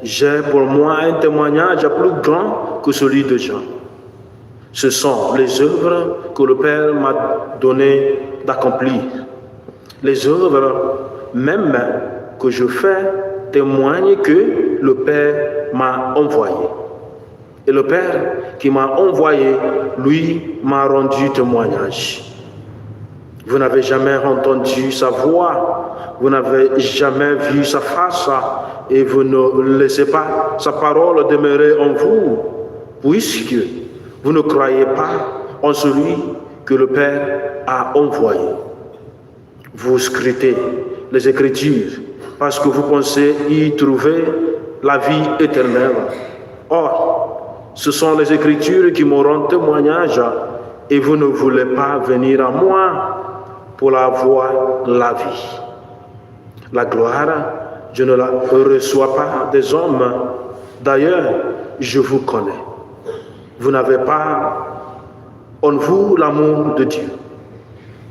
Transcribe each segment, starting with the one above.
j'ai pour moi un témoignage plus grand que celui de Jean. Ce sont les œuvres que le Père m'a donné d'accomplir. Les œuvres même que je fais témoignent que le Père m'a envoyé. Et le Père qui m'a envoyé, lui, m'a rendu témoignage. Vous n'avez jamais entendu sa voix, vous n'avez jamais vu sa face, et vous ne laissez pas sa parole demeurer en vous, puisque vous ne croyez pas en celui que le Père a envoyé. Vous scrutez les Écritures parce que vous pensez y trouver la vie éternelle. Or, ce sont les Écritures qui me rendent témoignage et vous ne voulez pas venir à moi pour avoir la vie. La gloire, je ne la reçois pas des hommes. D'ailleurs, je vous connais. Vous n'avez pas en vous l'amour de Dieu.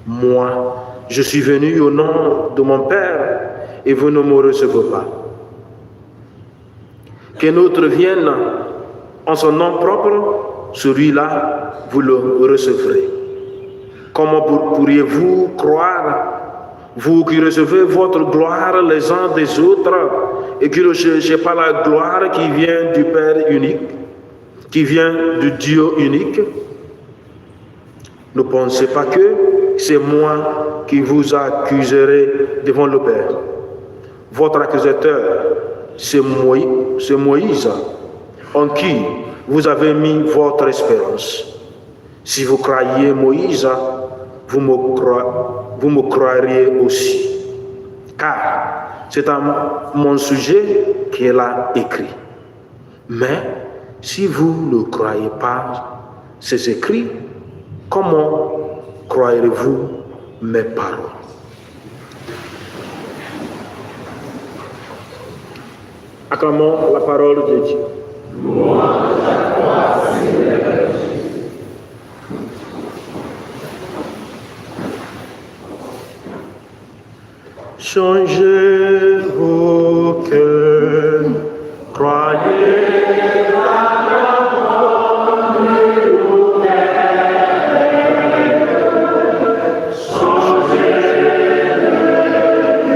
Moi, je suis venu au nom de mon Père et vous ne me recevez pas. Qu'un autre vienne en son nom propre, celui-là, vous le recevrez. Comment pourriez-vous croire, vous qui recevez votre gloire les uns des autres et qui ne cherchez pas la gloire qui vient du Père unique, qui vient du Dieu unique? Ne pensez pas que c'est moi qui vous accuserai devant le Père. Votre accusateur, c'est Moïse, en qui vous avez mis votre espérance. Si vous croyez Moïse, vous me croiriez aussi. Car c'est à mon sujet qu'il a écrit. Mais si vous ne croyez pas ces écrits, comment croirez-vous mes paroles? Acclamons la parole de Dieu. Changez vos cœurs, croyez la parole du Père. Changez le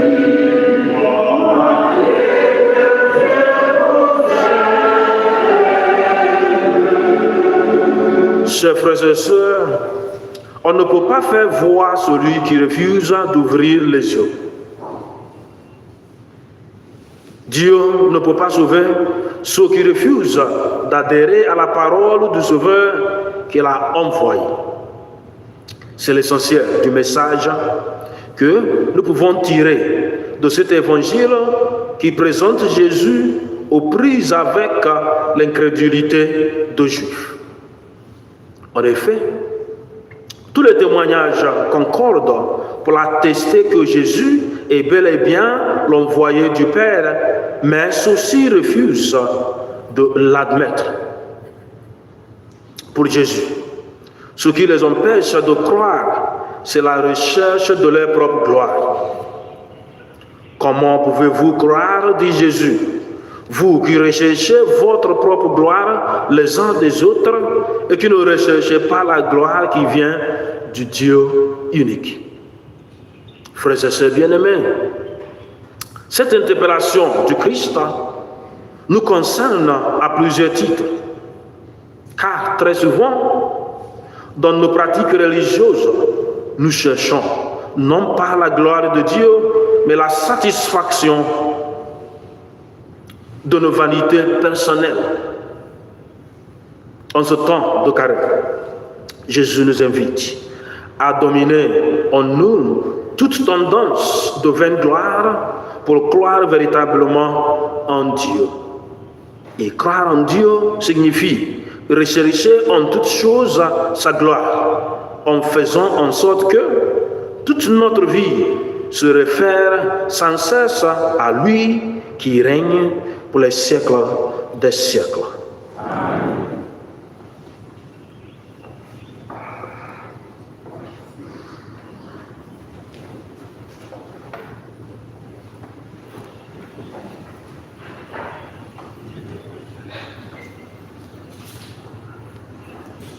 vie, croyez que chers frères et sœurs, on ne peut pas faire voir celui qui refuse d'ouvrir les yeux. Dieu ne peut pas sauver ceux qui refusent d'adhérer à la parole du Sauveur qu'il a envoyé. C'est l'essentiel du message que nous pouvons tirer de cet évangile qui présente Jésus aux prises avec l'incrédulité des Juifs. En effet, tous les témoignages concordent pour attester que Jésus est bel et bien l'envoyé du Père, mais ceux-ci refusent de l'admettre. Pour Jésus, ce qui les empêche de croire, c'est la recherche de leur propre gloire. Comment pouvez-vous croire, dit Jésus, vous qui recherchez votre propre gloire les uns des autres et qui ne recherchez pas la gloire qui vient du Dieu unique? Frères et sœurs bien-aimés, cette interpellation du Christ nous concerne à plusieurs titres, car très souvent, dans nos pratiques religieuses, nous cherchons non pas la gloire de Dieu, mais la satisfaction de nos vanités personnelles. En ce temps de carême, Jésus nous invite à dominer en nous toute tendance de vaine gloire pour croire véritablement en Dieu. Et croire en Dieu signifie rechercher en toutes choses sa gloire, en faisant en sorte que toute notre vie se réfère sans cesse à lui qui règne pour les siècles des siècles.